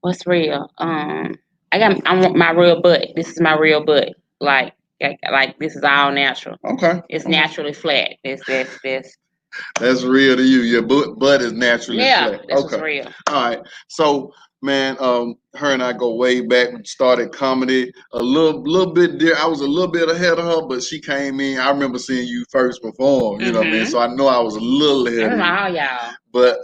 What's real? I'm my real butt. This is my real butt. Like this is all natural. Okay. It's naturally flat. This. That's real to you. Your butt is naturally flat. This was Okay. real. All right. So, man, her and I go way back. We started comedy a little bit there. I was a little bit ahead of her, but she came in. I remember seeing you first perform. You know what I mean? So I know I was a little ahead of you. All y'all. But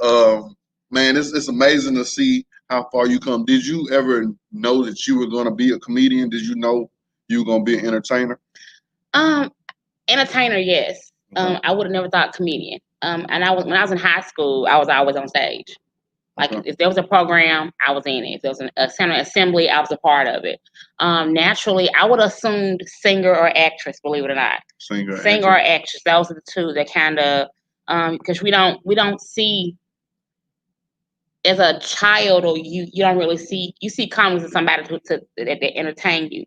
man, it's amazing to see how far you come. Did you ever know that you were going to be a comedian? Did you know you were going to be an entertainer? Entertainer, yes. I would have never thought comedian. And when I was in high school, I was always on stage. Like if there was a program, I was in it. If there was a center assembly, I was a part of it. Naturally, I would have assumed singer or actress. Believe it or not, singer or actress. Those are the two that kind of because we don't see as a child, or you don't really see, you see comics as somebody that entertain you.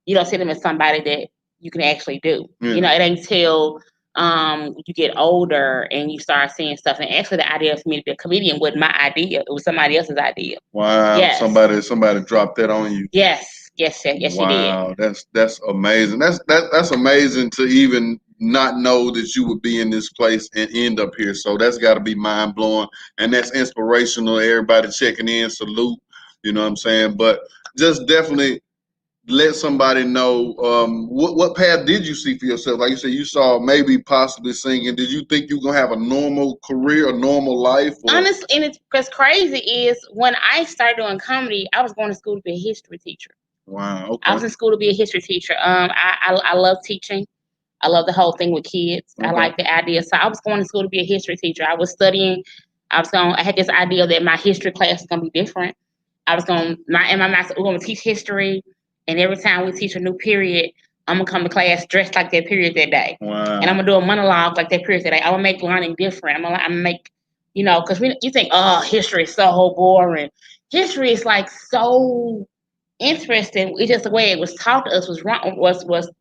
You don't see them as somebody that you can actually do. Yeah. You know, it ain't till you get older and you start seeing stuff. And actually, the idea of me to be a comedian wasn't my idea; it was somebody else's idea. Wow! Yes. Somebody dropped that on you. Yes, wow. She did. Wow, that's amazing. That's amazing to even not know that you would be in this place and end up here. So that's got to be mind blowing, and that's inspirational. Everybody checking in, salute. You know what I'm saying? But just definitely let somebody know what path did you see for yourself? Like you said, you saw maybe possibly singing. Did you think you were gonna have a normal career, a normal life? Or? Honestly, and it's because crazy is when I started doing comedy, I was going to school to be a history teacher. Wow. Okay. I was in school to be a history teacher. I love teaching. I love the whole thing with kids. Okay. I like the idea. So I was going to school to be a history teacher. I was studying. I had this idea that my history class was going to be different. I was going my master. We're going to teach history, and every time we teach a new period, I'm gonna come to class dressed like that period that day. Wow. And I'm gonna do a monologue like that period that day. I'm gonna make learning different. I'm gonna make, because you think, oh, history is so boring. History is like so interesting. It's just the way it was taught to us was wrong. It wasn't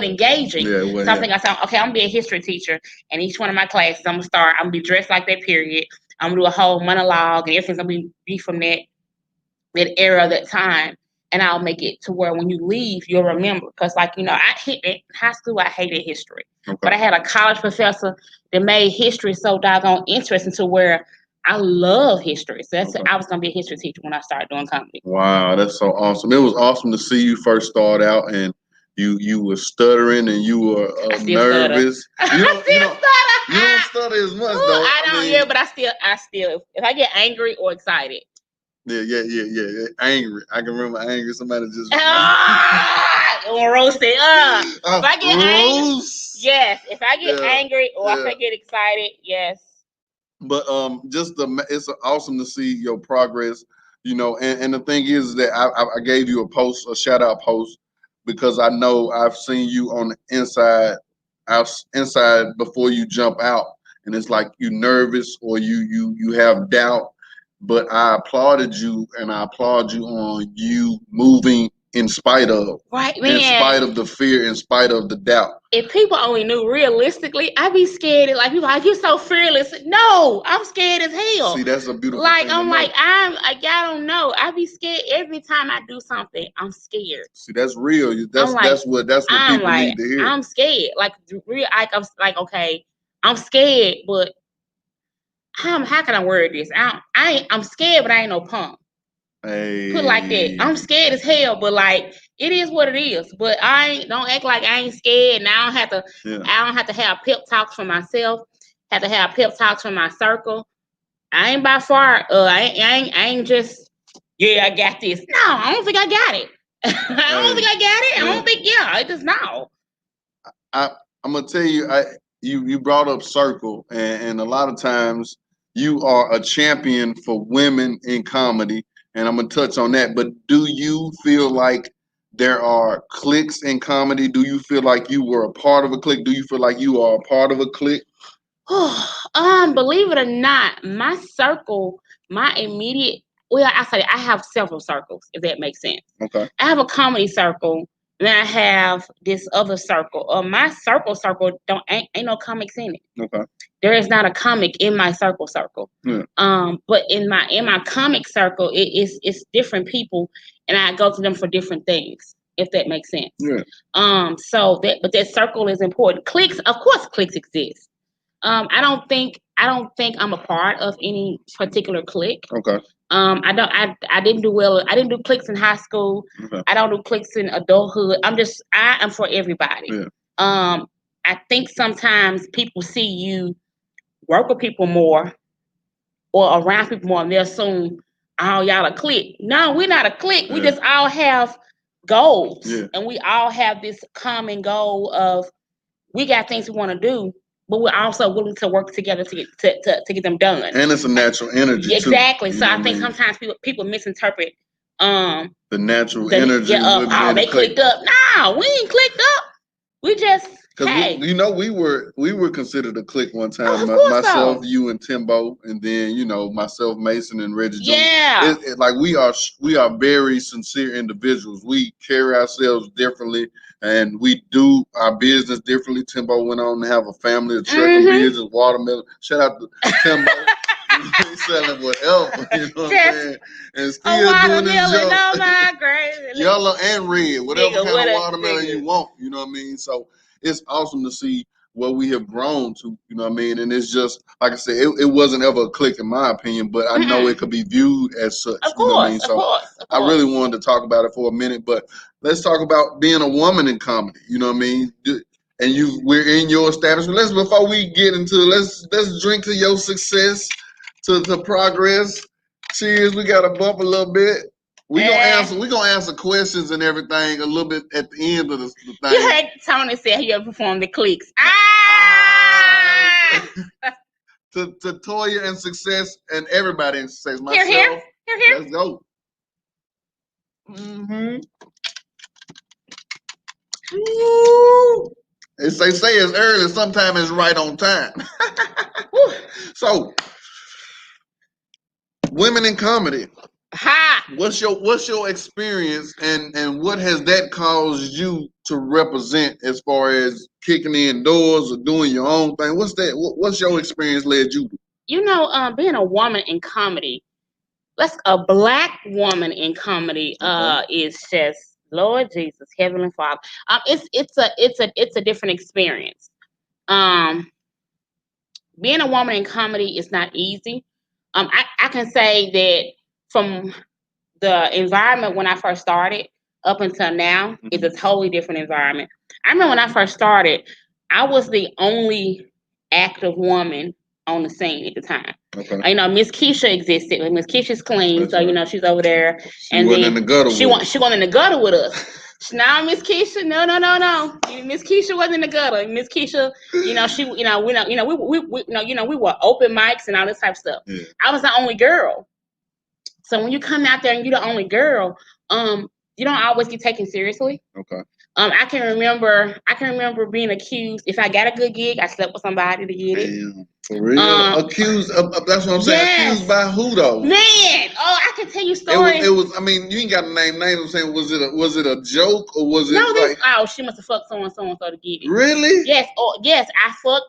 engaging. Yeah, it wasn't, so I think I said, okay, I'm gonna be a history teacher, and each one of my classes, I'm gonna be dressed like that period. I'm gonna do a whole monologue, and everything's gonna be from that era, that time, and I'll make it to where when you leave, you'll remember. Because, in high school, I hated history, but I had a college professor that made history so doggone interesting to where I love history. So I was gonna be a history teacher when I started doing comedy. Wow, that's so awesome! It was awesome to see you first start out, and you were stuttering and you were nervous. You don't stutter as much. Ooh, though. I don't. Yeah, but I still, if I get angry or excited. Yeah. Angry. I can remember angry. Somebody just or roasted. If I get angry, yes. If I get angry or if I get excited, yes. But it's awesome to see your progress. And the thing is that I gave you a shout out post, because I know I've seen you on the inside before you jump out, and it's like you nervous or you have doubt. But I applauded you, and I applaud you on you moving in spite of. Right, man. In spite of the fear, in spite of the doubt. If people only knew realistically, I'd be scared. Like, people like, you're so fearless. No, I'm scared as hell. See, that's a beautiful thing. Y'all don't know. I be scared every time I do something. I'm scared. See, that's real. That's what people need to hear. I'm scared. Like, real. I'm like, okay, I'm scared, but how can I word this? I'm scared, but I ain't no punk. Hey. Put it like that. I'm scared as hell, but like, it is what it is. But don't act like I ain't scared. And I don't have to have pep talks for myself. Have to have pep talks for my circle. I ain't by far. I ain't just, I got this. No, I don't think I got it. I don't think I got it. I don't think it just no. I'm gonna tell you. You brought up circle, and a lot of times you are a champion for women in comedy, and I'm gonna touch on that. But do you feel like there are cliques in comedy? Do you feel like you were a part of a clique? Do you feel like you are a part of a clique? Believe it or not, my circle, my immediate, I say I have several circles, if that makes sense. Okay. I have a comedy circle, Then I have this other circle. My circle ain't no comics in it. Okay. There is not a comic in my circle. Yeah. But in my comic circle, it's different people, and I go to them for different things. If that makes sense. Yeah. But that circle is important. Cliques, of course, cliques exist. I don't think I'm a part of any particular clique. Okay. I didn't do well. I didn't do cliques in high school. Okay. I don't do cliques in adulthood. I am for everybody. Yeah. I think sometimes people see you work with people more or around people more, and they assume, oh, y'all a clique. No, we're not a clique. Yeah. We just all have goals, yeah. and we all have this common goal of we got things we want to do, but we're also willing to work together to get them done. And it's a natural energy. Exactly. Too, so I think sometimes people misinterpret the natural energy. They clicked up. No, we ain't clicked up. We just we were considered a clique one time. Myself, you, and Timbo, and then myself, Mason, and Reggie. Yeah. Like we are very sincere individuals. We carry ourselves differently, and we do our business differently. Timbo went on to have a family, a trucking business, watermelon. Shout out to Timbo. He's selling whatever, you know what I'm saying? And still doing his job. Oh my God. Yellow and red, whatever kind of watermelon you want, you know what I mean? So it's awesome to see where we have grown to, you know what I mean? And it's just, like I said, it wasn't ever a clique in my opinion, but I know it could be viewed as such, of course, you know what I mean? So of course. I really wanted to talk about it for a minute, but let's talk about being a woman in comedy, you know what I mean? And we're in your establishment. Before we get into let's drink to your success, to progress. Cheers, we got to bump a little bit. We're gonna answer questions and everything a little bit at the end of the thing. You heard Tony say he performed the cliques. To Toya and success and everybody in success. Myself. Here. Let's go. Mm-hmm. They say it's early, sometimes it's right on time. So, women in comedy. Ha! What's your experience and what has that caused you to represent as far as kicking in doors or doing your own thing? What's your experience led you to? Being a woman in comedy, a black woman in comedy is just Lord Jesus, Heavenly Father. It's a different experience. Being a woman in comedy is not easy. I can say that from the environment when I first started up until now is a totally different environment. I remember when I first started, I was the only active woman on the scene at the time. Okay. Miss Keisha existed. Miss Keisha's clean, That's so right. She's over there. She wasn't in the gutter. She wasn't in the gutter with us. Now Miss Keisha, no. Miss Keisha wasn't in the gutter. Miss Keisha, we were open mics and all this type of stuff. Yeah. I was the only girl. So when you come out there and you're the only girl, you don't always get taken seriously. Okay. I can remember being accused. If I got a good gig, I slept with somebody to get it. Damn, for real? Accused of, that's what I'm saying. Yes. Accused by who though? Man, I can tell you stories. It was. I mean, you ain't got to name names. I'm saying, was it a joke or was it? No, she must have fucked so and so to get it. Really? Yes. Yes. I fucked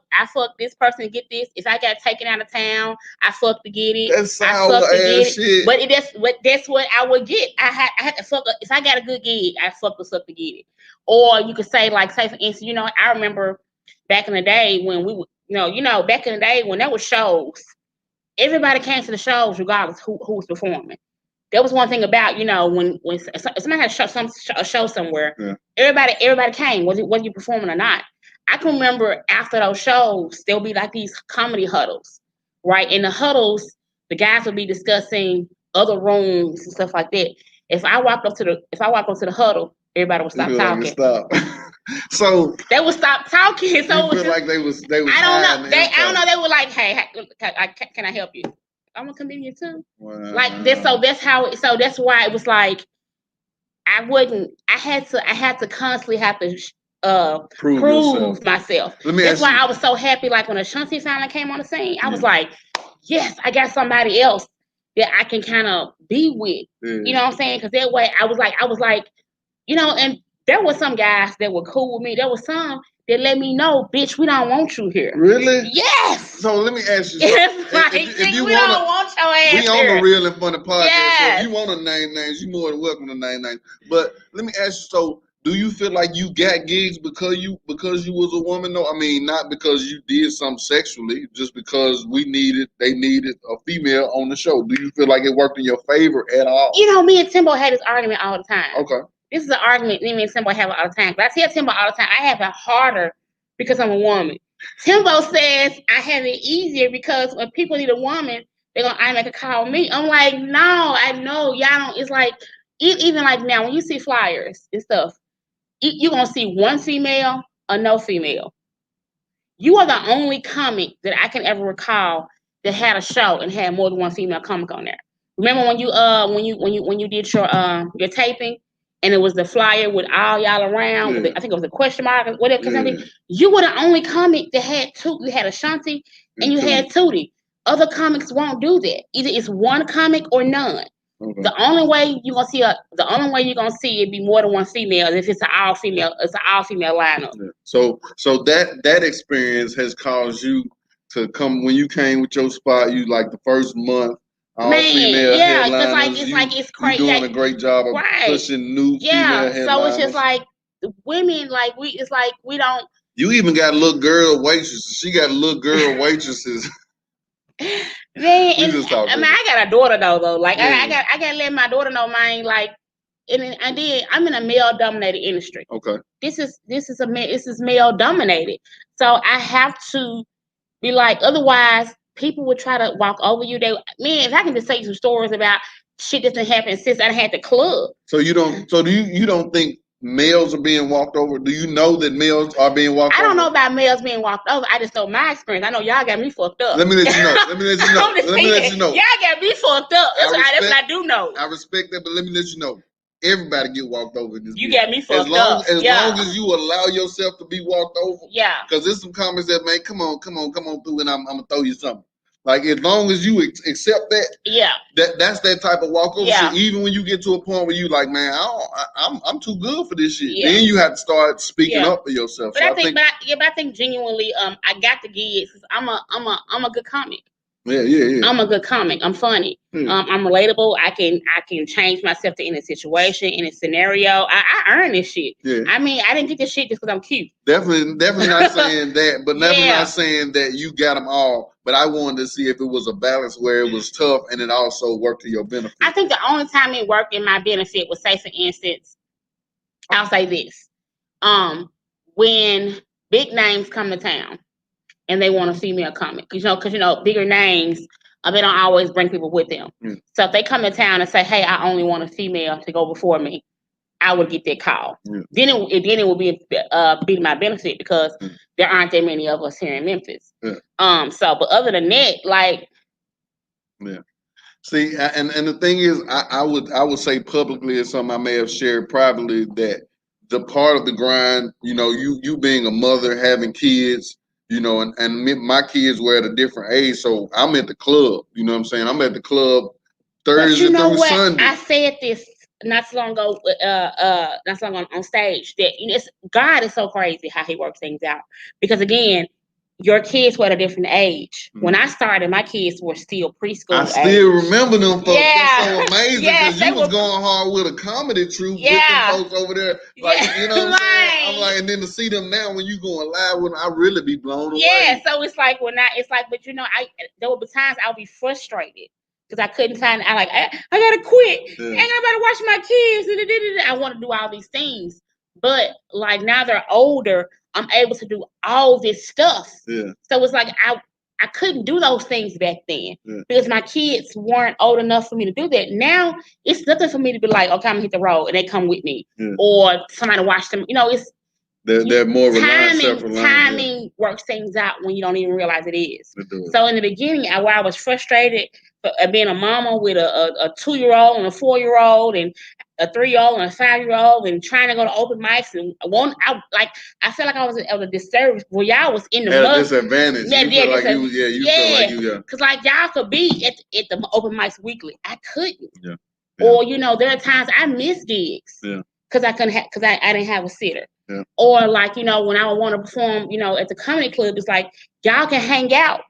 this person to get this. If I got taken out of town, I fucked to get it. That's sour ass shit. But that's what I would get. I had to fuck. If I got a good gig, I fucked this up to get it. Or you could say for instance, I remember back in the day when we were, back in the day when there were shows, everybody came to the shows regardless who was performing. There was one thing about, when somebody had a show somewhere, yeah. everybody came, whether you performing or not. I can remember after those shows, there'll be like these comedy huddles, right? In the huddles, the guys would be discussing other rooms and stuff like that. If I walked up to the huddle, everybody would stop talking. So they would stop talking. So you feel like they was. I don't know. I don't know. They were like, "Hey, can I help you? I'm a comedian too." Wow. Like this. So that's how. So that's why it was like I wouldn't. I had to constantly have to prove myself. That's why I was so happy. Like when Ashanti finally came on the scene, I was like, "Yes, I got somebody else that I can kind of be with." Yeah. You know what I'm saying? Because that way, I was like. And There were some guys that were cool with me. There was some that let me know, bitch, we don't want you here. Really? Yes. So let me ask you something. Like, if you we don't want your ass we on the Real and Funny podcast, yes. So if you want to name names, you're more than welcome to name names. But let me ask you, so do you feel like you got gigs because you was a woman? No, I mean, not because you did something sexually, just because they needed a female on the show. Do you feel like it worked in your favor at all? You know, me and Timbo had this argument all the time. Okay. This is an argument me and Timbo have all the time. But I tell Timbo all the time, I have it harder because I'm a woman. Timbo says I have it easier because when people need a woman, they're gonna automatically call me. I'm like, no, I know y'all don't. It's like even like now when you see flyers and stuff, you're gonna see one female or no female. You are the only comic that I can ever recall that had a show and had more than one female comic on there. Remember when you did your taping and it was the flyer with all y'all around? Yeah. I think it was a question mark or whatever. Yeah. You were the only comic that had two. You had Ashanti and you had Tootie. Other comics won't do that. Either it's one comic or none. Okay. The only way you're gonna see it be more than one female if it's an all female lineup. Yeah. So that experience has caused you to come when you came with your spot. You like the first month. All female headliners. It's crazy. You're doing a great job of pushing new female headliners. So it's just like women, we don't. You even got little girl waitresses. She got little girl waitresses. Man, I got a daughter though. Like I gotta let my daughter know mine. Like, and then I'm in a male dominated industry. Okay. This is male dominated. So I have to be like, otherwise people would try to walk over you. If I can just tell you some stories about shit that's been happening since I had the club. So you don't think males are being walked over? Do you know that males are being walked over? I don't know about males being walked over. I just know my experience. I know y'all got me fucked up. Let me let you know. Y'all got me fucked up. That's what I do know. I respect that, but let me let you know. Everybody get walked over in this. You got me fucked up. As long as you allow yourself to be walked over. Yeah. Because there's some comments that make, come on through, and I'm gonna throw you something. Like, as long as you accept that, that's that type of walkover shit. Even when you get to a point where you like, man, I'm too good for this shit. Then you have to start speaking up for yourself. But I think genuinely, I got the gigs. I'm a good comic. Yeah. I'm a good comic. I'm funny. I'm relatable. I can change myself to any situation, any scenario. I earn this shit. Yeah. I mean, I didn't get this shit just because I'm cute. Definitely not saying that, but definitely not saying that you got them all. But I wanted to see if it was a balance where it was tough and it also worked to your benefit. I think the only time it worked in my benefit was, say, for instance, I'll say this. When big names come to town and they want a female comic, because bigger names, they don't always bring people with them. So if they come to town and say, hey, I only want a female to go before me, I would get that call. Then it would be my benefit because there aren't that many of us here in Memphis. But other than that, like, see, and the thing is, I would say publicly, or something I may have shared privately, that the part of the grind, you being a mother, having kids, and my kids were at a different age, so I'm at the club. You know what I'm saying? I'm at the club Thursday through Sunday. I said this not so long ago, on stage, that God is so crazy how He works things out. Because again, your kids were at a different age. When I started, my kids were still preschool. I still remember them folks. That's so amazing because you was going hard with a comedy troupe with them folks over there. Like, you know what I'm saying? I'm like, and then to see them now when you going live with them, I really be blown away. Yeah, so it's like but there would be times I would be frustrated because I couldn't find. I gotta quit. Ain't nobody watching my kids. I want to do all these things, but like now they're older. I'm able to do all this stuff. Yeah. So it's like I couldn't do those things back then because my kids weren't old enough for me to do that. Now it's nothing for me to be like, okay, I'm gonna hit the road and they come with me, or somebody watch them. It's they're more reliant. Timing works things out when you don't even realize it is. So in the beginning, where I was frustrated for being a mama with a 2-year-old and a 4-year-old and a 3-year-old and a 5-year-old and trying to go to open mics and I felt like I was at a disservice where y'all was in the disadvantage. Because like y'all could be at the open mics weekly. I couldn't. Or there are times I miss gigs. because I couldn't because I didn't have a sitter. Yeah. Or like, you know, when I would want to perform, you know, at the comedy club, it's like, y'all can hang out.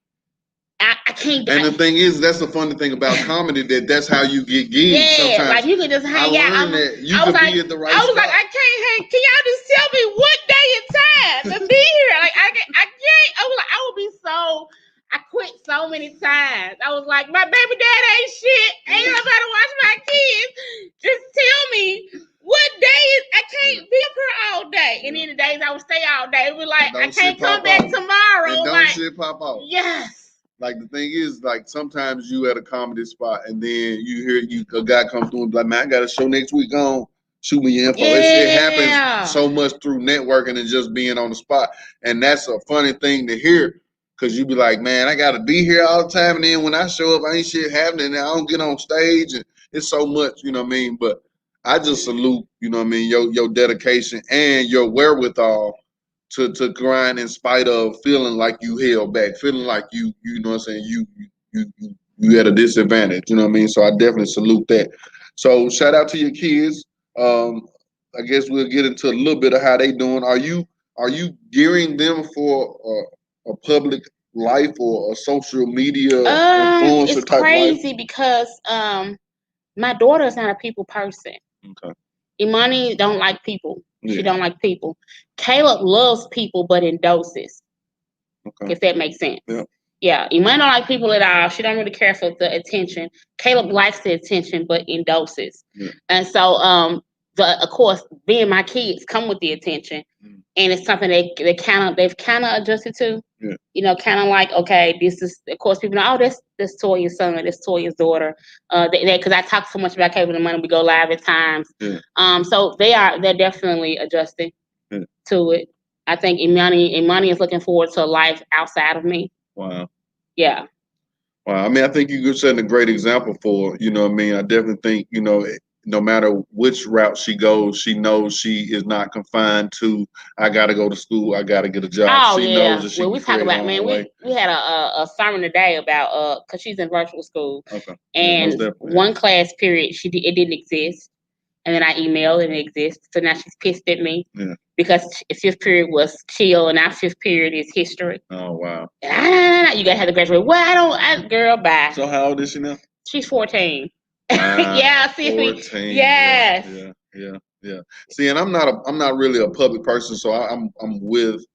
I can't. And the thing is, that's the funny thing about comedy, that's how you get gigs. Yeah, sometimes. Like you can just hang out. I learned that you could be at the right spot. Like, I can't hang. Can y'all just tell me what day and time to be here? Like I can't. I was like, I would be so. I quit so many times. I was like, my baby dad ain't shit. Ain't nobody watch my kids. Just tell me what day is. I can't be up here all day. And then the days I would stay all day, it was like, I can't come back tomorrow. And don't shit pop off. Yes. Like the thing is, like sometimes you at a comedy spot and then you hear a guy come through and be like, man, I got a show next week on. Shoot me your info. Yeah. It happens so much through networking and just being on the spot. And that's a funny thing to hear because you be like, man, I got to be here all the time. And then when I show up, ain't shit happening. And I don't get on stage. And it's so much, you know what I mean? But I just salute, you know what I mean, your dedication and your wherewithal to grind in spite of feeling like you held back, feeling like you know what I'm saying, you at a disadvantage, you know what I mean? So I definitely salute that. So shout out to your kids. I guess we'll get into a little bit of how they doing. Are you gearing them for a public life or a social media influencer it's type crazy life? Because my daughter is not a people person. Okay. Imani don't like people. Yeah. She don't like people. Caleb loves people, but in doses. Okay. If that makes sense. Yeah. Yeah. Imani don't like people at all. She don't really care for the attention. Caleb likes the attention, but in doses. Yeah. And so, of course, being my kids come with the attention, and it's something they've kind of adjusted to. Yeah. You know, kind of like, okay, this is, of course, people know, oh, this Toya's son or this Toya's daughter. Because I talk so much about Caleb and Imani, we go live at times. Yeah. So they're definitely adjusting to it. I think Imani is looking forward to a life outside of me. Wow. Yeah. Wow. I mean, I think you're setting a great example for, you know what I mean? I definitely think, you know, no matter which route she goes, she knows she is not confined to, I got to go to school, I got to get a job. Oh, she knows that she we talk about, man, we had a sermon today about, because she's in virtual school. Okay. And one class period, it didn't exist. And then I emailed and it exists. So now she's pissed at me because fifth period was chill and our fifth period is history. Oh, wow. You got to have to graduate. Well, girl, bye. So how old is she now? She's 14. Yeah, see, 14. Yes. Yeah. See, and I'm not really a public person, so I'm with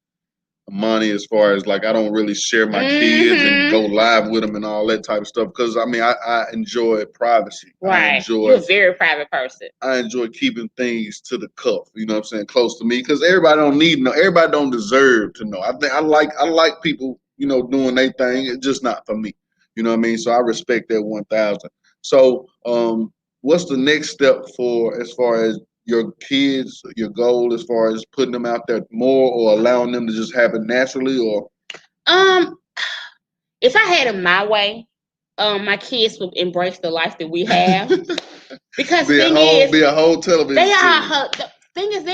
Imani as far as like I don't really share my kids and go live with them and all that type of stuff because I mean I enjoy privacy. Right. You're a very private person. I enjoy keeping things to the cuff. You know what I'm saying, close to me because everybody don't deserve to know. I like people, you know, doing their thing. It's just not for me. You know what I mean? So I respect that 1,000. So what's the next step as far as your kids, your goal as far as putting them out there more or allowing them to just happen naturally? Or if I had it my way, my kids would embrace the life that we have. Because be a whole television they are her, the thing is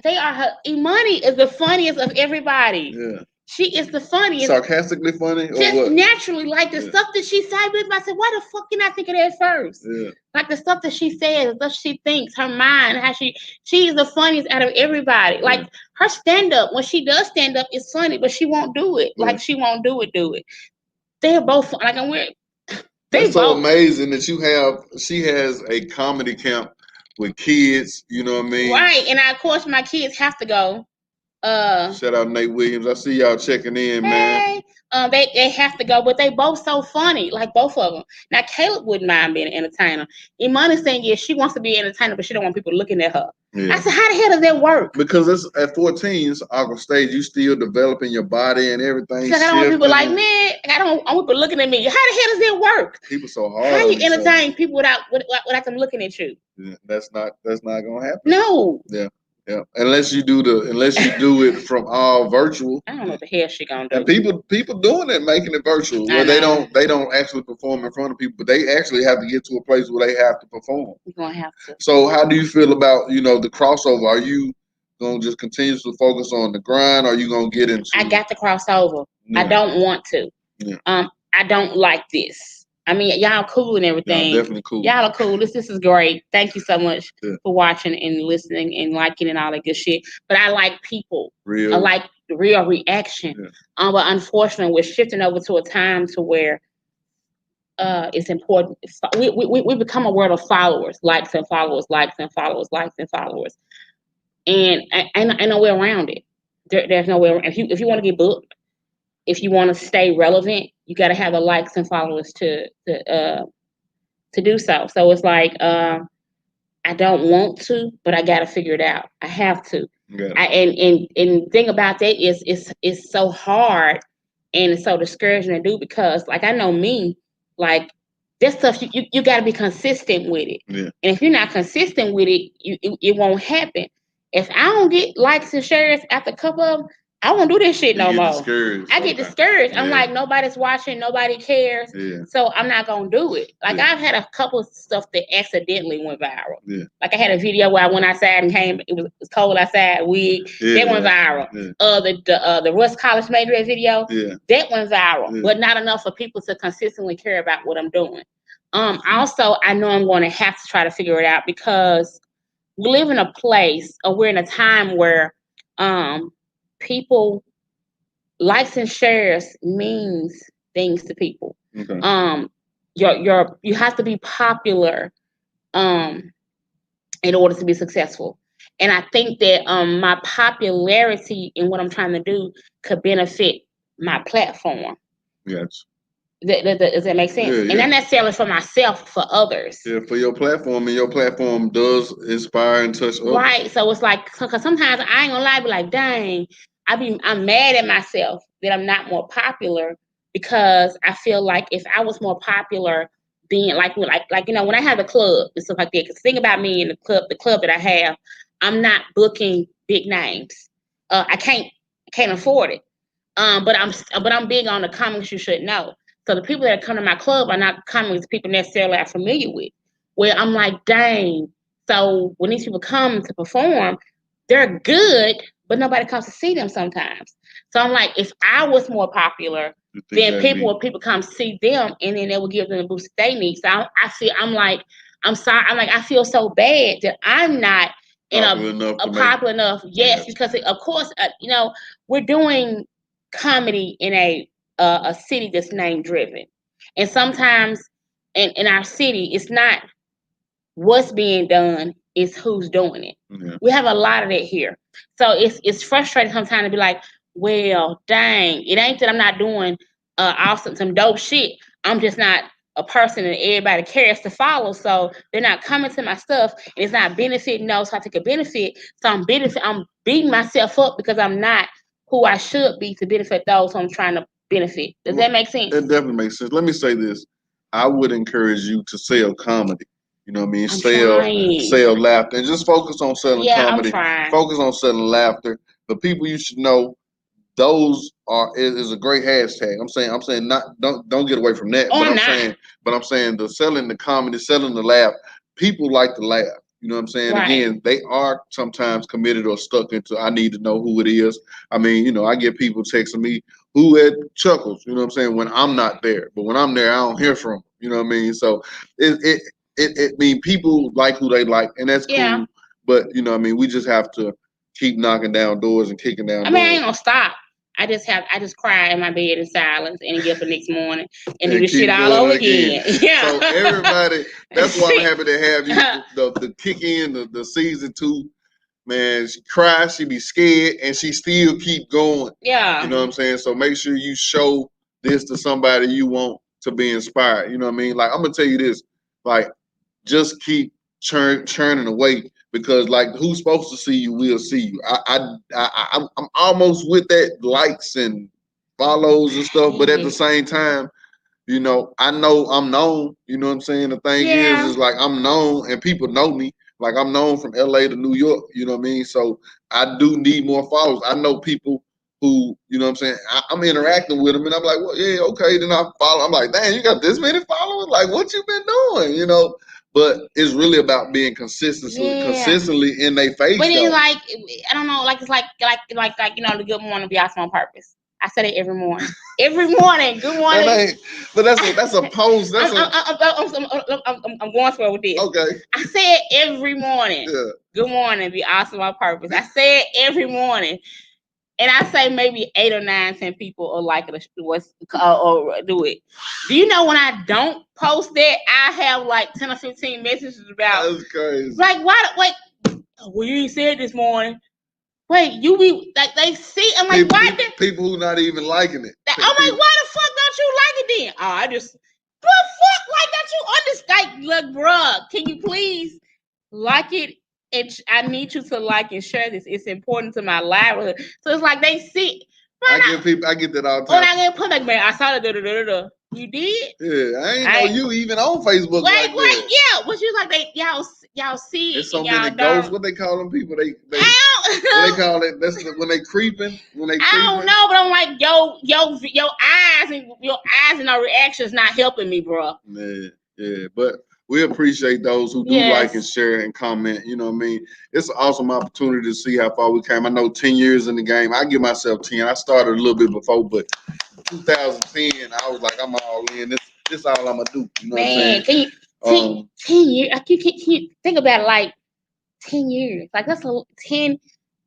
they are her. Imani is the funniest of everybody. Yeah. She is the funniest. Sarcastically funny? Or just what? Naturally, like the stuff that she said with, I said, why the fuck didn't I think of that first? Yeah. Like the stuff that she says, the stuff she thinks, her mind, how she is the funniest out of everybody. Like her stand-up, when she does stand up, it's funny, but she won't do it. Like she won't do it. They're both like, and we're That's so amazing that she has a comedy camp with kids, you know what I mean? Right. And of course my kids have to go. Shout out Nate Williams. I see y'all checking in, man. They have to go, but they both so funny, like both of them. Now Caleb wouldn't mind being an entertainer. Imani's saying she wants to be an entertainer, but she don't want people looking at her. Yeah. I said, how the hell does that work? Because it's at 14, it's awkward stage. You still developing your body and everything. Because I don't want people like, man, I want people looking at me. How the hell does that work? People so hard. How you entertain people without them looking at you? Yeah, that's not gonna happen. No. Yeah. Yeah, unless you do it from all virtual. I don't know what the hell she gonna do. And people doing it, making it virtual, where they don't actually perform in front of people, but they actually have to get to a place where they have to perform. You're gonna have to. So how do you feel about the crossover? Are you gonna just continue to focus on the grind? Or are you gonna get into? I got the crossover. Yeah. I don't want to. Yeah. I don't like this. I mean, y'all cool and everything. Y'all definitely cool. Y'all are cool. This is great. Thank you so much for watching and listening and liking and all that good shit. But I like people. I like the real reaction. Yeah. But unfortunately, we're shifting over to a time to where it's important. We become a world of followers, likes and followers, likes and followers, likes and followers. And ain't no way around it. There's no way around. If you want to get booked, if you want to stay relevant, you got to have the likes and followers to do so. So it's like I don't want to, but I got to figure it out. I have to. And the thing about that is it's so hard and it's so discouraging to do because like I know me, like this stuff you got to be consistent with it. Yeah. And if you're not consistent with it, it won't happen. If I don't get likes and shares after a couple of them, I won't do this shit no more. I get discouraged. I'm like, nobody's watching, nobody cares. Yeah. So I'm not gonna do it. Like I've had a couple of stuff that accidentally went viral. Yeah. Like I had a video where I went outside and it was cold outside, wig. That went viral. Yeah. The Russ College made that video. Yeah. That went viral. But not enough for people to consistently care about what I'm doing. Also I know I'm gonna have to try to figure it out because we live in a place or we're in a time where people likes and shares means things to people. Okay. You have to be popular in order to be successful. And I think that my popularity in what I'm trying to do could benefit my platform. Yes. Does that make sense? Yeah. And not necessarily for myself, for others. Yeah, for your platform, and your platform does inspire and touch others. Right. So it's like, because sometimes I ain't gonna lie, I be like, dang, I'm mad at myself that I'm not more popular because I feel like if I was more popular, being like when I have a club and stuff like that. Because the thing about me in the club that I have, I'm not booking big names. I can't afford it. But I'm big on the comics you should know. So the people that come to my club are not comics people necessarily I'm familiar with. Where I'm like, dang. So when these people come to perform, they're good, but nobody comes to see them sometimes. So I'm like, if I was more popular, then people come see them, and then they will give them the boost they need. So I'm like, I'm sorry. I'm like, I feel so bad that I'm not popular enough. Yes, because of course, we're doing comedy in a city that's name driven, and sometimes in our city, it's not what's being done, it's who's doing it. Mm-hmm. We have a lot of that here, so it's frustrating sometimes to be like, well, dang, it ain't that I'm not doing some dope shit. I'm just not a person that everybody cares to follow, so they're not coming to my stuff, and it's not benefiting those who I take a benefit. So I'm beating myself up because I'm not who I should be to benefit those who I'm trying to benefit. Does that make sense? It definitely makes sense. Let me say this. I would encourage you to sell comedy. You know what I mean? Sell laughter. And just focus on selling comedy. Focus on selling laughter. The people you should know, those is a great hashtag. I'm saying not don't get away from that. I'm saying the selling the comedy, selling the laugh. People like to laugh. You know what I'm saying? Right. Again, they are sometimes committed or stuck into I need to know who it is. I mean, I get people texting me who had chuckles, you know what I'm saying, when I'm not there. But when I'm there, I don't hear from them. You know what I mean? So it mean people like who they like, and that's cool. But we just have to keep knocking down doors and kicking down doors. I ain't gonna stop. I just cry in my bed in silence and get up the next morning and do the shit all over again. Yeah. So everybody, that's why I'm happy to have you the kick in the season 2. Man, she cries, she be scared, and she still keep going. Yeah. You know what I'm saying? So make sure you show this to somebody you want to be inspired. You know what I mean? Like, I'm gonna tell you this, like, just keep churning away. Because like who's supposed to see you will see you. I'm almost with that likes and follows and stuff, but at the same time, I know I'm known. You know what I'm saying? The thing is like I'm known and people know me. Like I'm known from LA to New York. You know what I mean? So I do need more followers. I know people who, you know what I'm saying, I'm interacting with them and I'm like, well, yeah, okay, then I follow. I'm like, dang, you got this many followers? Like, what you been doing? But it's really about being consistently in their face. But it's like, I don't know, like it's like the Good Morning be awesome on purpose. I say that every morning. Every morning. Good morning. But that's a post. That's I'm going somewhere with this. Okay. I say it every morning. Yeah. Good morning. Be awesome on purpose. I say it every morning. And I say maybe 8 or 9, 10 people are like it or do it. Do you know when I don't post that, I have like 10 or 15 messages about. That's crazy. Like, why? Wait, well, you ain't said this morning. Wait, you be like they see. I'm like, why? People who not even liking it. I'm like, why the fuck don't you like it then? Oh, I just, what fuck? Like, don't you understand? Look, bruh, can you please like it? And I need you to like and share this. It's important to my livelihood. So it's like they see. I get that all the time. When I get put like, man, I saw the You did? Yeah, I ain't know you even on Facebook. Wait, yeah. But you like y'all see it. There's so many ghosts. What they call them people? They what they call it? That's when they creeping. I don't know, but I'm like, your eyes and our reactions not helping me, bro. Yeah, but we appreciate those who do like and share and comment. You know what I mean? It's an awesome opportunity to see how far we came. I know 10 years in the game. I give myself 10. I started a little bit before, but 2010, I was like, I'm all in. This all I'm gonna do. You know what I'm saying? Can you 10 years? Can you think about it, like 10 years? Like that's 10.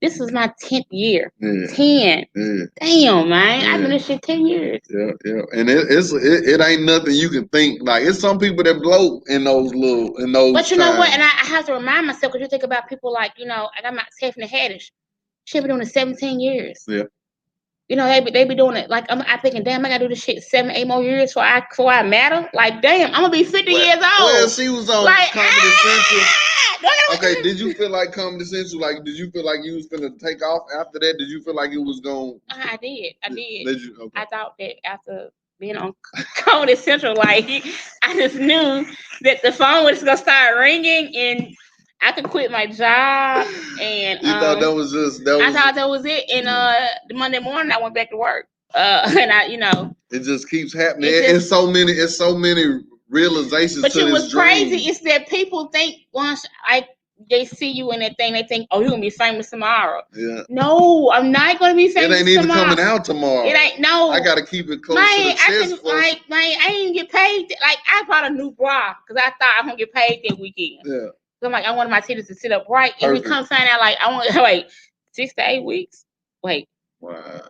This is my 10th year. Yeah. 10. Yeah. Damn, man. I've been in this shit 10 years. Yeah. And it ain't nothing you can think. Like, it's some people that blow in those But you know what? And I have to remind myself, because you think about people like, I got my Tiffany Haddish. She been doing it 17 years. Yeah. They be doing it. Like, I'm thinking, damn, I gotta do this shit 7, 8 more years before I matter. Like, damn, I'm gonna be 50 years old. Well, she was on Comedy Central. Okay, did you feel like Comedy Central? Like, did you feel like you was gonna take off after that? Did you feel like it was going? I did. Did you? Okay. I thought that after being on Comedy Central, like, I just knew that the phone was gonna start ringing and I could quit my job. And you thought that was just that? I thought that was it. And the Monday morning, I went back to work. And it just keeps happening. It's so many realizations. But to what's dream. crazy is that people think once they see you in that thing, they think, oh, you're gonna be famous tomorrow. Yeah. No, I'm not gonna be famous tomorrow. It ain't even coming out tomorrow. It ain't. No. I gotta keep it close to the chest. I didn't get paid. Like, I bought a new bra because I thought I'm gonna get paid that weekend. Yeah. So I'm like, I wanted my titties to sit up right. And we come find out, like, I want 6 to 8 weeks. Wait. Wow.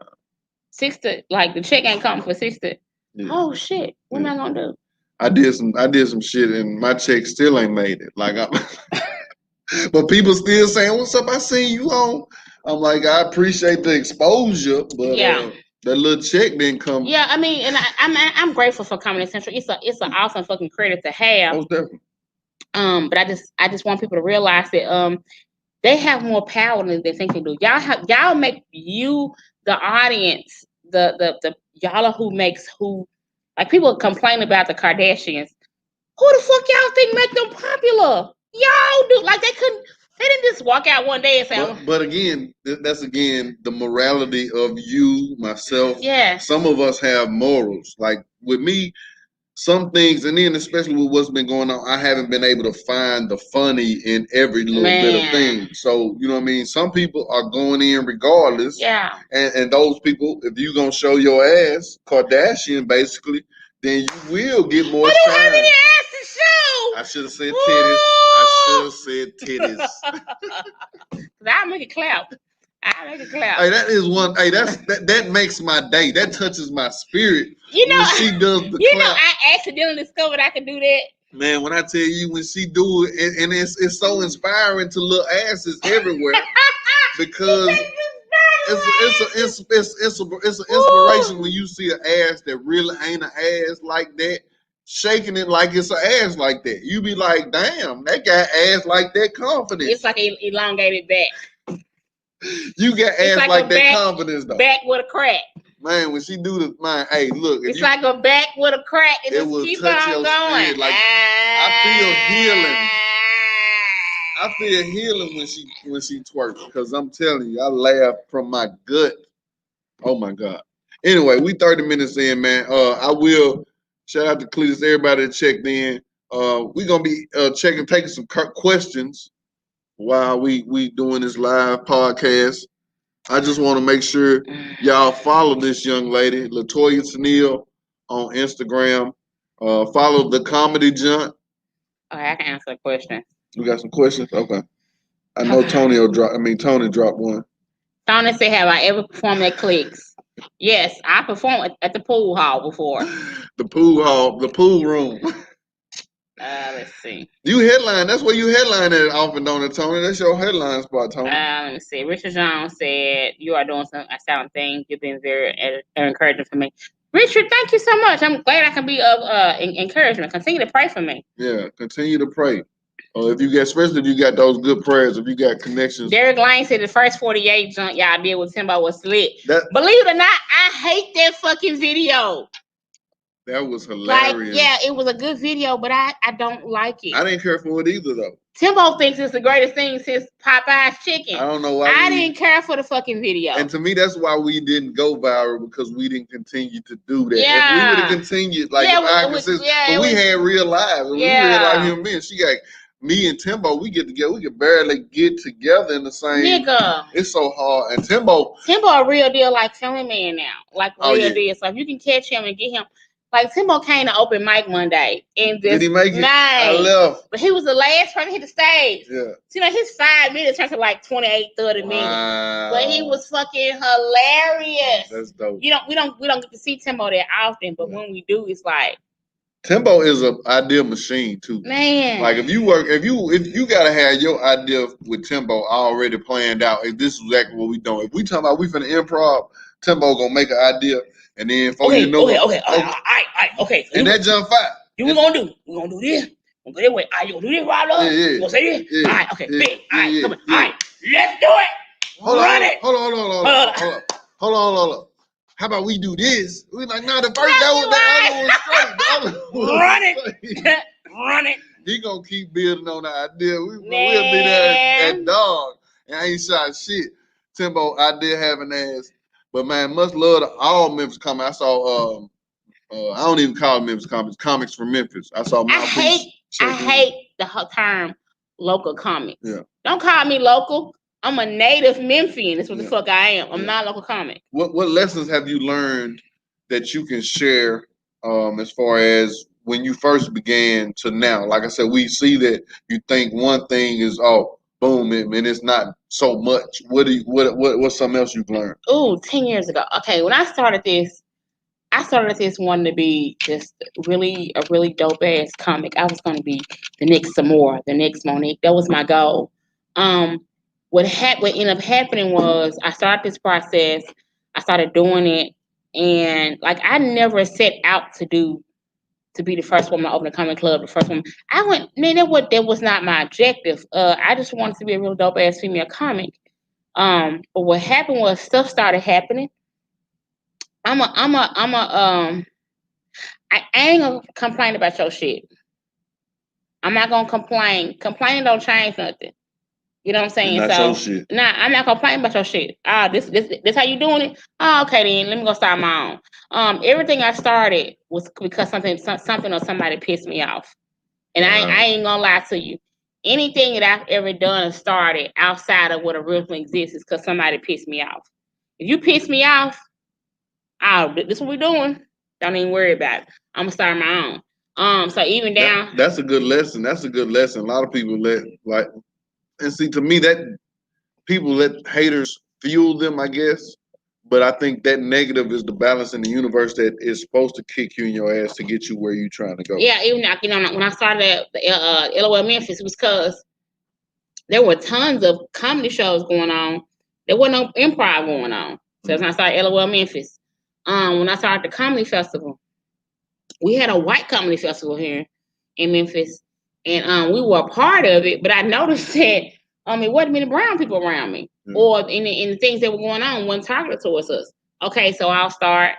6 to, like, the check ain't coming for 6 to. Yeah. Oh shit! What am I gonna do? I did some shit and my check still ain't made it. Like, but people still saying, "What's up? I seen you on." I'm like, I appreciate the exposure, but that little check didn't come. Yeah, I mean, and I'm grateful for Comedy Central. It's an awesome fucking credit to have. Most definitely. But I just want people to realize that they have more power than they think they do. Y'all make you the audience, the y'all are who makes who. Like, people complain about the Kardashians. Who the fuck y'all think make them popular? Y'all do. Like, they didn't just walk out one day and say. But again, that's the morality of you, myself. Yeah. Some of us have morals. Like, with me, some things, and then especially with what's been going on, I haven't been able to find the funny in every little bit of thing. So, you know what I mean? Some people are going in regardless. Yeah. And those people, if you gonna show your ass, Kardashian basically, then you will get more time. I don't have any ass to show. I should have said titties. I should have said titties. I'll make it clap. Hey, that is one. Hey, that makes my day. That touches my spirit. When she does the clap. I accidentally discovered I could do that. Man, when I tell you, when she do it, and it's so inspiring to look asses everywhere because it's an inspiration when you see an ass that really ain't an ass like that, shaking it like it's an ass like that. You be like, damn, that got ass like that confidence. It's like an elongated back. You got ass like that confidence though. Back with a crack. Man, when she do the hey, look. It's like a back with a crack. And it will keep touch on your going. spirit. Like, I feel healing. I feel healing when she twerks, because I'm telling you, I laugh from my gut. Oh my God. Anyway, we 30 minutes in, man. I will shout out to Cletus, everybody that checked in. We're gonna be taking some questions while we doing this live podcast. I just want to make sure y'all follow this young lady, Latoya Tennille, on Instagram. Follow the Comedy Junt. Okay, I can answer the question. We got some questions. Okay. I know Tony dropped one. Tony said, "Have I ever performed at Clicks?" Yes, I performed at the pool hall before. The pool hall, the pool room. Let's see. You headline. That's where you headline at often, don't it, Tony? That's your headline spot, Tony. Let me see. Richard Jones said, "You are doing some astounding things. You've been very encouraging for me." Richard, thank you so much. I'm glad I can be of encouragement. Continue to pray for me. Yeah, continue to pray. Especially if you got those good prayers, if you got connections. Derek Lane said the first 48 junk y'all did with Timbo was lit. Believe it or not, I hate that fucking video. That was hilarious. Yeah, it was a good video, but I don't like it. I didn't care for it either, though. Timbo thinks it's the greatest thing since Popeye's chicken. I don't know why. I didn't care for the fucking video. And to me, that's why we didn't go viral, because we didn't continue to do that. Yeah. If we would have continued, we had real lives. We real life human beings. She got me and Timbo. We get together. We could barely get together in the same. Nigga, it's so hard. And Timbo a real deal, like Family Man now, like real deal. So if you can catch him and get him. Like, Timbo came to open mic one day. And did he make it? I left. But he was the last person to hit the stage. Yeah. So, his 5 minutes turned to like 28, 30 minutes. But he was fucking hilarious. That's dope. We don't get to see Timbo that often, but when we do, it's like. Timbo is an idea machine too. Man. Like if you gotta have your idea with Timbo already planned out. If this is exactly what we doing. If we talking about we finna improv, Timbo gonna make an idea. And then okay. And that jump 5. We're gonna do this. We're gonna go that way. You gonna do this, Rob? Yeah. You gonna say this? Yeah. All right, okay, big. All right, come on. All right, let's do it. Run it. Hold on. How about we do this? We like, nah, the first that other one straight. Run it. Run it. He gonna keep building on the idea. We'll be there at dog. And I ain't shot shit. Timbo idea having ass. But man, much love to all Memphis comics. I saw I don't even call it Memphis comics from Memphis. I saw I hate the term local comics. Yeah. Don't call me local. I'm a native Memphian. That's what the fuck I am. I'm not a local comic. What lessons have you learned that you can share as far as when you first began to now? Like I said, we see that you think one thing is boom, and it's not so much. What's something else you've learned? 10 years ago. Okay, when I started this wanting to be just a really dope ass comic. I was going to be the next Samora, the next Monique. That was my goal. What ended up happening was I started this process. I started doing it, and like I never set out to be the first woman to open a comedy club. The first woman. That was not my objective. I just wanted to be a real dope ass female comic. But what happened was stuff started happening. I ain't gonna complain about your shit. I'm not gonna complain. Complaining don't change nothing. You know what I'm saying? Your shit. Nah, I'm not complaining about your shit. This how you doing it? Oh, okay then. Let me go start my own. Everything I started was because something or somebody pissed me off. And I ain't gonna lie to you. Anything that I've ever done or started outside of what originally exists is because somebody pissed me off. If you piss me off, this is what we're doing. Don't even worry about it. I'm gonna start my own. So even down. That's a good lesson. A lot of people and see, to me, that people let haters fuel them, I guess. But I think that negative is the balance in the universe that is supposed to kick you in your ass to get you where you're trying to go. Yeah, even when I started at LOL Memphis, it was because there were tons of comedy shows going on. There wasn't no improv going on. So that's when I started LOL Memphis. When I started the comedy festival, we had a white comedy festival here in Memphis. And we were a part of it, but I noticed that it wasn't many brown people around me, or in the things that were going on wasn't targeted towards us. Okay, so I'll start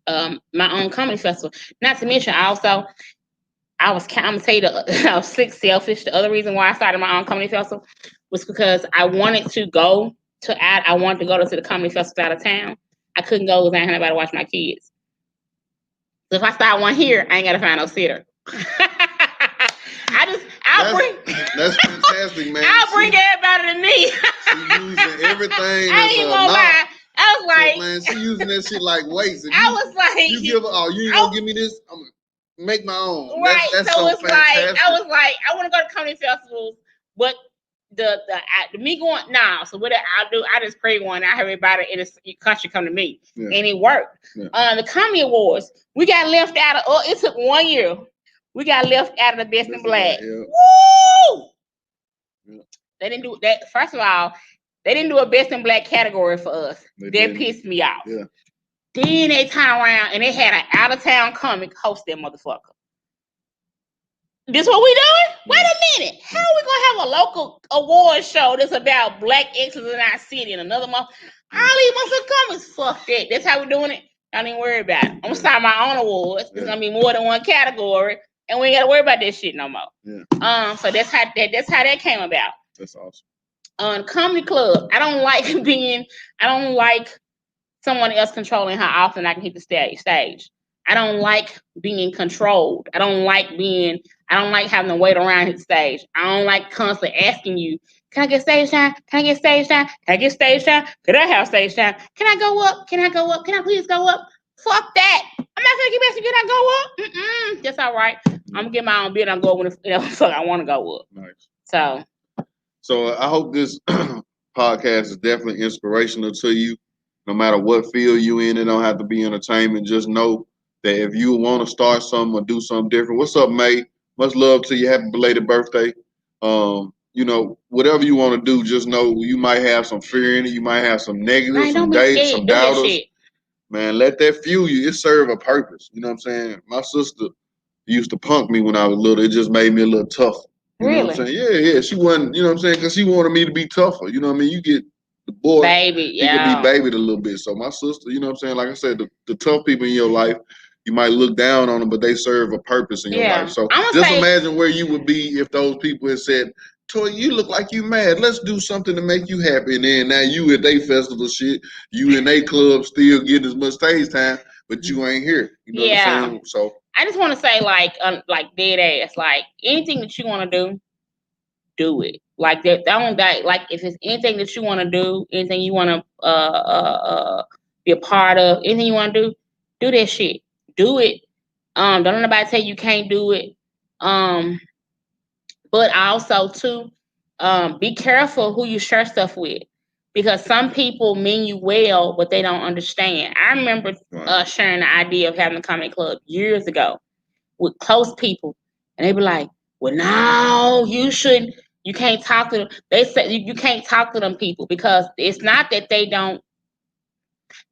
my own comedy festival. Not to mention, I'm gonna tell you I was sick, selfish. The other reason why I started my own comedy festival was because I wanted to go to the comedy festival out of town. I couldn't go because I didn't have anybody to watch my kids. So if I start one here, I ain't gotta find no sitter. That's fantastic, man. I'll bring everybody to me. She using everything. I ain't gonna lie. I was like, so, man, she using that shit like weights. I was like, you give her, you ain't gonna give me this. I'm gonna make my own. Right. That's so so it's fantastic. like, I was like, I want to go to comedy festivals, but the me going so what I do, I just create one. I have everybody in the country come to me, and it worked. The comedy awards, we got left out of. It took 1 year. We got left out of the Best in Black. Woo! Yeah. They didn't do that. First of all, they didn't do a Best in Black category for us. That pissed me off. Yeah. Then they turn around and they had an out of town comic host that motherfucker. This what we doing? Wait a minute. How are we gonna have a local award show that's about Black excellence in our city in another month? All these motherfuckers comics, fuck that. That's how we're doing it. Don't even worry about it. I'm gonna start my own awards. It's gonna be more than one category, and we ain't gotta worry about that shit no more. Yeah. So that's how that came about. That's awesome. Comedy club. I don't like someone else controlling how often I can hit the stage. I don't like being controlled. I don't like having to wait around his stage. I don't like constantly asking you, can I get stage time? Can I get stage time? Can I get stage time? Could I have stage time? Can I go up? Can I go up? Can I please go up? Fuck that. I'm not gonna keep asking, can I go up? That's all right. I'm gonna get my own bid. I'm going when I want to go up. Nice. So I hope this podcast is definitely inspirational to you. No matter what field you in, it don't have to be entertainment. Just know that if you want to start something or do something different, what's up, May? Much love to you. Happy belated birthday. Whatever you want to do, just know you might have some fear in it. You might have some negatives, some dates, some doubters. Man, let that fuel you. It serve a purpose. You know what I'm saying? My sister used to punk me when I was little. It just made me a little tougher. You know what I'm saying? Yeah. She wasn't, you know what I'm saying? Because she wanted me to be tougher. You know what I mean? You get the boy, baby, he can be babied a little bit. So my sister, you know what I'm saying? Like I said, the tough people in your life, you might look down on them, but they serve a purpose in your life. So just imagine where you would be if those people had said, Toy, you look like you mad. Let's do something to make you happy. And then now you at they festival shit, you in they club still getting as much stage time, but you ain't here. You know what I'm saying? So I just want to say, like dead ass, like anything that you want to do it. Like that. Like if it's anything that you want to do, anything you want to be a part of, anything you want to do that shit. Do it. Don't let nobody tell you can't do it. But also too, be careful who you share stuff with, because some people mean you well, but they don't understand. I remember sharing the idea of having a comedy club years ago with close people, and they be like, "Well, no, you shouldn't. You can't talk to them." They said you can't talk to them people because it's not that they don't.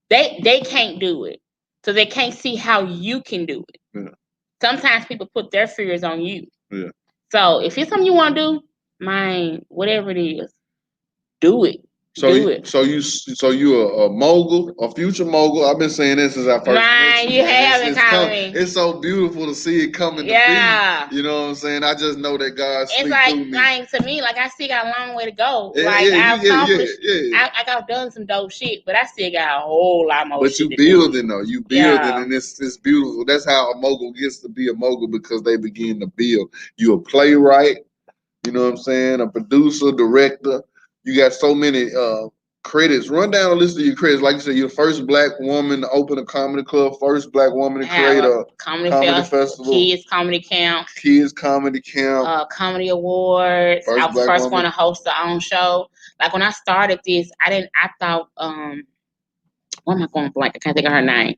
They can't do it, so they can't see how you can do it. Yeah. Sometimes people put their fears on you. Yeah. So if it's something you want to do, whatever it is, do it. So you a mogul, a future mogul. I've been saying this since I first met you. It's so beautiful to see it coming to be. You know what I'm saying? I just know that God sleep through me. Like to me, like I still got a long way to go. I got done some dope shit, but I still got a whole lot more. But you building though, and it's beautiful. That's how a mogul gets to be a mogul, because they begin to build. You a playwright, you know what I'm saying? A producer, director. You got so many credits. Run down a list of your credits. Like you said, you're the first Black woman to open a comedy club, first Black woman to create a comedy festival. Kids Comedy Camp. Comedy Awards. I was the first one to host their own show. Like when I started this, I thought, what am I going blank? I can't think of her name.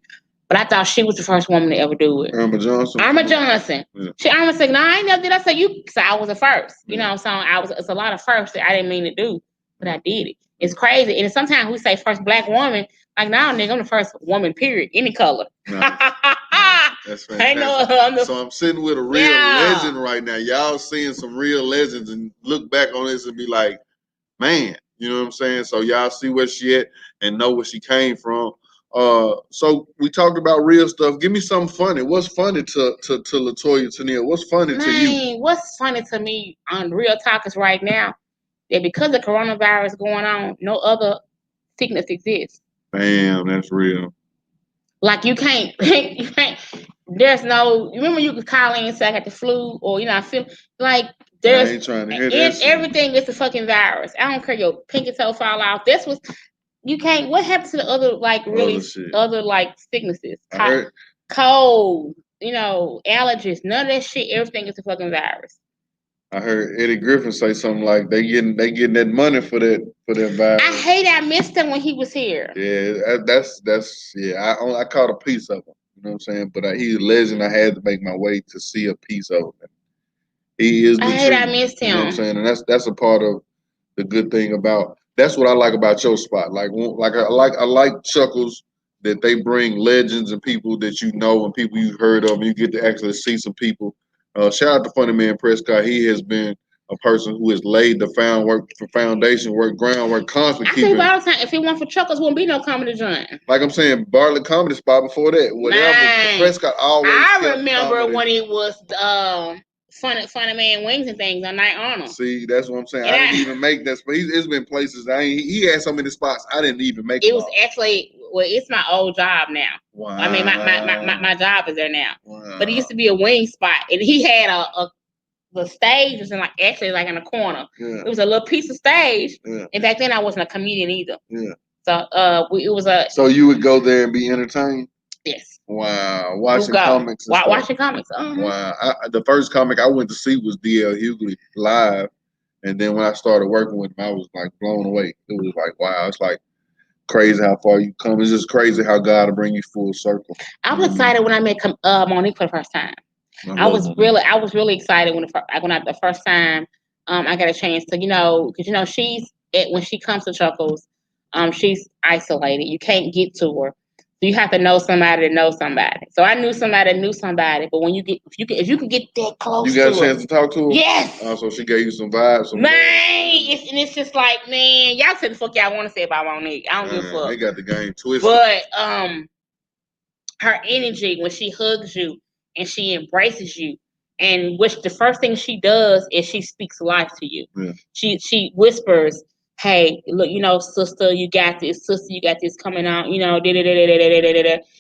But I thought she was the first woman to ever do it. Irma Johnson. Yeah. Irma said, "No, I ain't never did." I said, So I was the first. You know, so it's a lot of firsts that I didn't mean to do, but I did it. It's crazy. And sometimes we say first Black woman. Like, now, nigga, I'm the first woman, period, any color. Nice. That's fantastic. So I'm sitting with a real legend right now. Y'all seeing some real legends and look back on this and be like, man, you know what I'm saying? So y'all see where she at and know where she came from. So we talked about real stuff. Give me something funny. What's funny to Latoya Tennille? What's funny to you? What's funny to me on Real Talk is right now that because of coronavirus going on, no other sickness exists. Damn, that's real. Like you can't. There's no. Remember, you could call in and say I got the flu, or I feel like I ain't trying to hear that shit. Everything is a fucking virus. I don't care your pinky toe fall off. This was you can't. What happens to the other like really other like sicknesses? Cold, allergies. None of that shit. Everything is a fucking virus. I heard Eddie Griffin say something like they getting that money for that virus. I hate I missed him when he was here. Yeah, that's I caught a piece of him. You know what I'm saying? But he's a legend. I had to make my way to see a piece of him. He is. I missed him. You know what I'm saying? And that's a part of the good thing about. That's what I like about your spot. I like Chuckles that they bring legends and people that you know and people you've heard of. And you get to actually see some people. Shout out to Funny Man Prescott. He has been a person who has laid the foundation work, groundwork, constantly. I think all the time, if it weren't for Chuckles, wouldn't be no comedy joint. Like I'm saying, Bartlett Comedy Spot before that, whatever. Prescott always. I remember when it was Funny Man Wings and things on Night Arnold. See, that's what I'm saying. I didn't even make that spot. It's been places he had so many spots I didn't even make. It was actually it's my old job now. Wow. I mean my job is there now. Wow. But it used to be a wing spot, and he had the stage was in like in a corner. Yeah. It was a little piece of stage, and back then I wasn't a comedian either. Yeah. So it was a. So you would go there and be entertained. Yes. Wow, watching comics. Watching comics. Wow, the first comic I went to see was D.L. Hughley live, and then when I started working with him, I was like blown away. It was like, wow, it's like crazy how far you come. It's just crazy how God will bring you full circle. I was excited when I met Monique for the first time. I was really excited when the first time I got a chance to because she's when she comes to Chuckles, she's isolated. You can't get to her. You have to know somebody to know somebody. So I knew somebody that knew somebody. But when if you can get that close, you got a chance to talk to her. Yes. So she gave you some vibes. It's just like, man, y'all say the fuck y'all want to say about Monique. I don't give a fuck. They got the game twisted. But her energy when she hugs you and she embraces you, and which the first thing she does is she speaks life to you. Yeah. She whispers, hey, look, sister, you got this. Sister, you got this coming out. And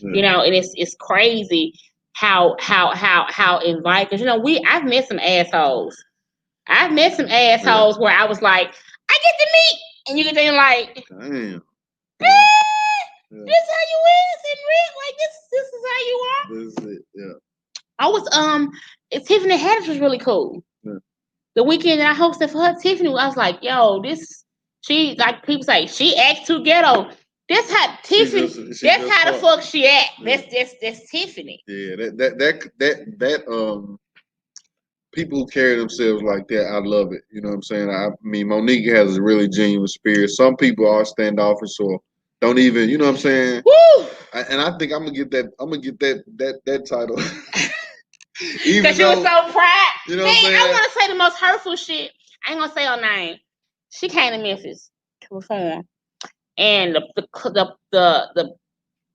it's crazy how invite. Because I've met some assholes. Where I was like, I get to meet, and you get there like, damn. This is how you is, and like this is how you are. This is it. Yeah. I was Tiffany Haddish was really cool. Yeah. The weekend that I hosted for her, Tiffany, I was like, yo, this. She like people say she acts too ghetto. That's how Tiffany. That's how the fuck she act. Yeah. That's Tiffany. Yeah, that people who carry themselves like that, I love it. You know what I'm saying? I mean, Monique has a really genuine spirit. Some people are standoffish or don't even. You know what I'm saying? Woo! And I think I'm gonna get that title. Because you were so proud. You know what I'm saying? I want to say the most hurtful shit. I ain't gonna say her name. She came to Memphis to perform, and the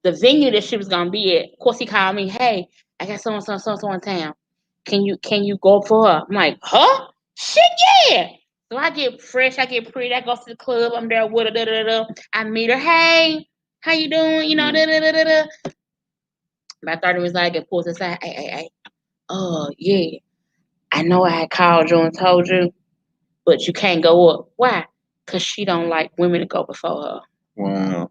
venue that she was gonna be at. Of course, he called me. Hey, I got so in town. Can you go for her? I'm like, huh? Shit, yeah. So I get fresh, I get pretty. I go to the club. I'm there with her. I meet her. Hey, how you doing? About 30 minutes later, I get pulled aside. Hey. Oh yeah, I know I had called you and told you. But you can't go up. Why? Because she don't like women to go before her. Wow.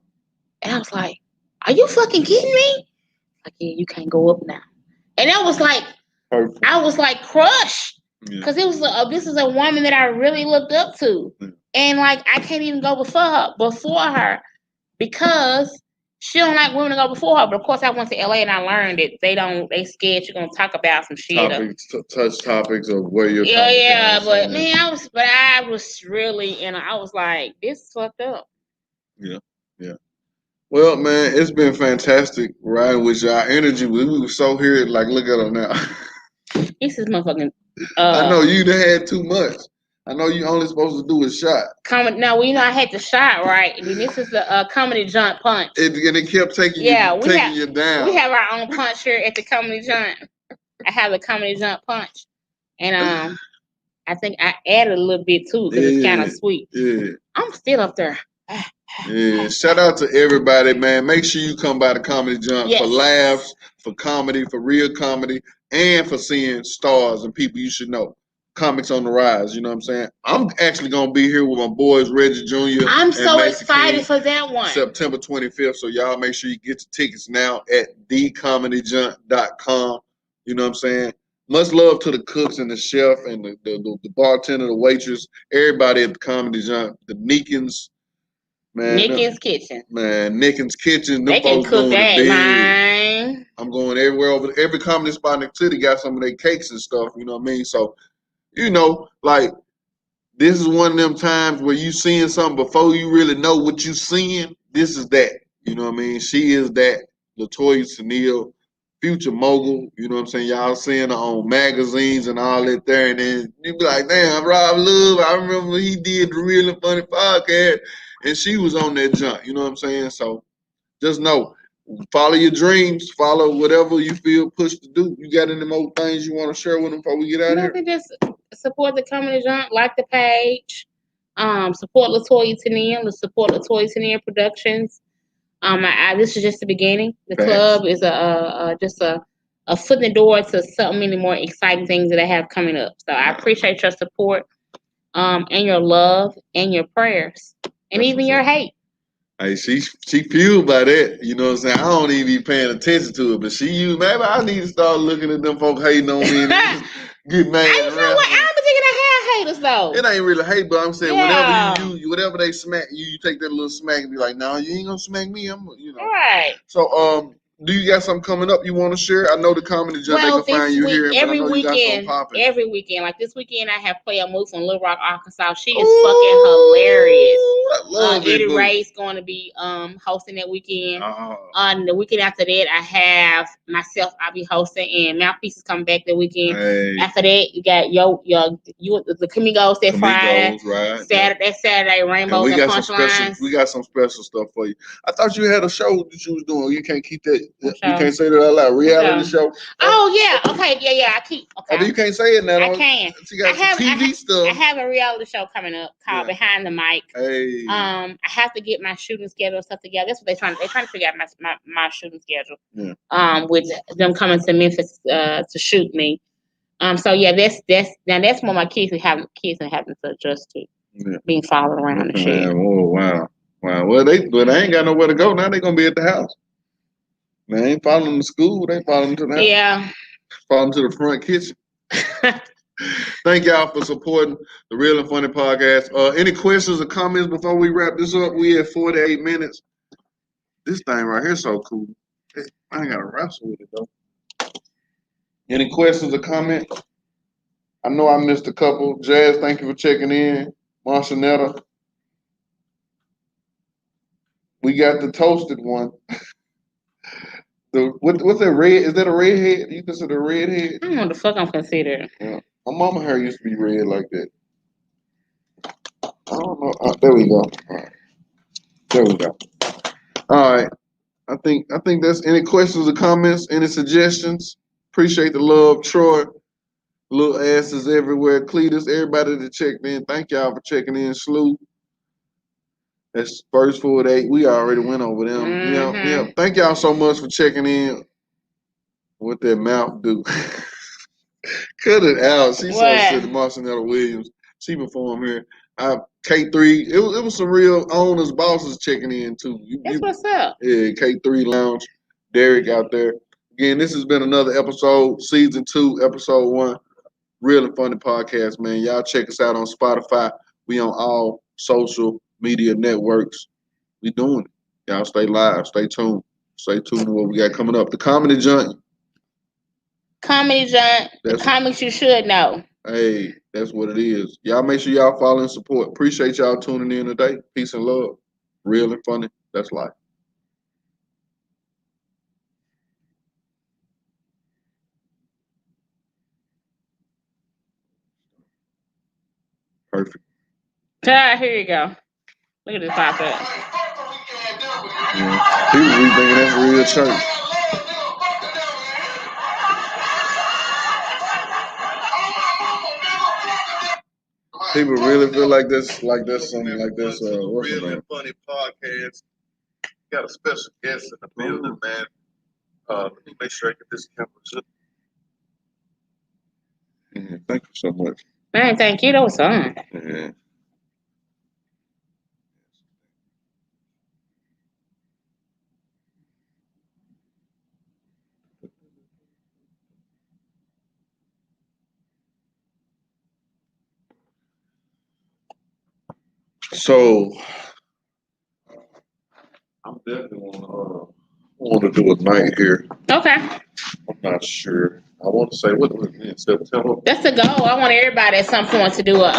And I was like, are you fucking kidding me? Like, yeah, you can't go up now. And I was like, perfect. I was like crushed. Because it was this is a woman that I really looked up to. Yeah. And like, I can't even go before her because she don't like women to go before her. But of course, I went to LA and I learned that they scared you're gonna talk about some shit. Touch topics of where you're. Yeah. But man, I was really, I was like, this is fucked up. Yeah. Well, man, it's been fantastic riding with y'all. Energy, we were so here. Like, look at them now. This is motherfucking. I know you done had too much. I know you only supposed to do a shot. No, I had the shot, right? And then this is the comedy jump punch. And it kept taking you down. We have our own punch here at the comedy jump. I have the comedy jump punch. And I think I added a little bit too because it's kind of sweet. Yeah. I'm still up there. Yeah. Shout out to everybody, man. Make sure you come by the comedy jump for laughs, for comedy, for real comedy, and for seeing stars and people you should know. comics on the rise. You know what I'm saying? I'm actually gonna be here with my boys Reggie Jr. I'm and so Macy excited King, for that one. September 25th. So y'all make sure you get your tickets now at thecomedyjunk.com. You know what I'm saying? Much love to the cooks and the chef and the bartender, the waitress, everybody at the Comedy Junk, the Neekins, man. Nickens Kitchen. Man, Nickens Kitchen, them They can folks cook doing that, it big. man. I'm going everywhere over every comedy spot in the city got some of their cakes and stuff, you know what I mean? So, you know, like this is one of them times where you seeing something before you really know what you seeing. This is that. You know what I mean? She is that Latoya Tennille, future mogul. You know what I'm saying? Y'all seeing her on magazines and all that there. And then you be like, damn, Rob Love, I remember he did the Real and Funny podcast and she was on that junk. You know what I'm saying? So just know, follow your dreams, follow whatever you feel pushed to do. You got any more things you want to share with them before we get out of here? Nothing, just support the Comedy Junk, like the page. Support Latoya Tennille, support Latoya Tennille Productions. This is just the beginning. The club is just a foot in the door to so many more exciting things that I have coming up. So I appreciate your support, and your love and your prayers, and even your hate. Hey, she fueled by that. You know what I'm saying? I don't even be paying attention to it, but maybe I need to start looking at them folks hating on me and just get mad. You know what? I don't think I have haters though. It ain't really hate, but I'm saying whatever they smack you take that little smack and be like, no, you ain't gonna smack me. I'm, you know. Right. So, do you got something coming up you want to share? I know the Comedy Junk, they can find you here, but I know you got something popping. Every weekend, like this weekend, I have Playa Moose in Little Rock, Arkansas. She is fucking hilarious. I love Eddie Ray's going to be hosting that weekend. The weekend after that, I have myself. I'll be hosting, and Mouthpiece is coming back that weekend. Hey. After that, you got the Camigos that Friday. Right, Saturday, Rainbows and Punchlines. We got some special stuff for you. I thought you had a show that you was doing. You can't keep that. You can't say that out loud. Reality show. Oh yeah. Okay. Yeah. I keep. Okay. Oh, you can't say it now. I can. She got TV stuff. I have a reality show coming up called Behind the Mic. Hey. I have to get my shooting schedule and stuff together. That's what they're trying to figure out my shooting schedule. Yeah. With them coming to Memphis to shoot me. So yeah, that's more my kids and having to adjust to being followed around the shit. Oh wow. Well, they ain't got nowhere to go now. They gonna be at the house. They ain't following the school. They following to the house. Yeah. Following to the front kitchen. Thank y'all for supporting the Real and Funny podcast. Any questions or comments before we wrap this up? We at 48 minutes. This thing right here is so cool. I ain't gotta wrestle with it though. Any questions or comments? I know I missed a couple. Jazz, thank you for checking in. Marcinetta. We got the toasted one. What's that red? Is that a redhead? You consider a redhead? I don't know what the fuck I'm considered. Yeah. My mama hair used to be red like that. I don't know. There we go. All right. There we go. All right. I think that's any questions or comments, any suggestions. Appreciate the love, Troy. Little asses everywhere. Cletus, everybody that checked in. Thank y'all for checking in. Slew. That's first 48. We already went over them. Mm-hmm. Yeah. Thank y'all so much for checking in. What that mouth do? Cut it out. She's so silly. Marcinetta Williams. She performed here. K3. It was some real owners, bosses checking in too. That's what's up. Yeah, K3 Lounge. Derek out there. Again, this has been another episode, season 2, episode 1. Real and Funny podcast, man. Y'all check us out on Spotify. We on all social media networks. We doing it. Y'all stay live. Stay tuned. Stay tuned to what we got coming up. The Comedy Junk. The comics you should know. Hey, that's what it is. Y'all make sure y'all follow and support. Appreciate y'all tuning in today. Peace and love. Real and funny. That's life. Perfect. Here you go. Look at this pop up. Yeah. People be thinking that's real church. People really feel like this something like this. Real and Funny podcast. Got a special guest in the building, man. Let me make sure I get this camera. Thank you so much. Man, thank you. That was fun. Yeah. So I'm definitely want to do a night here. Okay. I'm not sure. I want to say what was it in September? That's the goal. I want everybody at some point to do a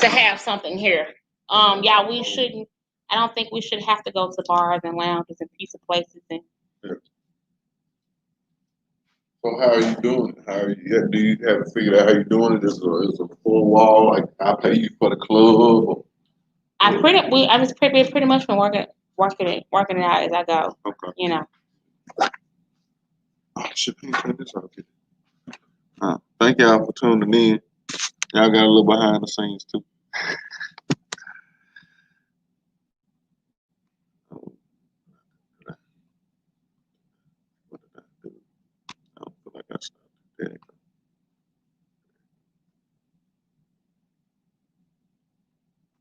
to have something here. Yeah, we shouldn't. I don't think we should have to go to bars and lounges and pizza places and. Yeah. So how are you doing? How are you? Do you have to figure out how you're doing it? Is a full wall like I pay you for the club? Or, I just pretty much been working it out as I go. okay. You know. I should be doing this. Okay. Thank y'all for tuning in. Y'all got a little behind the scenes too.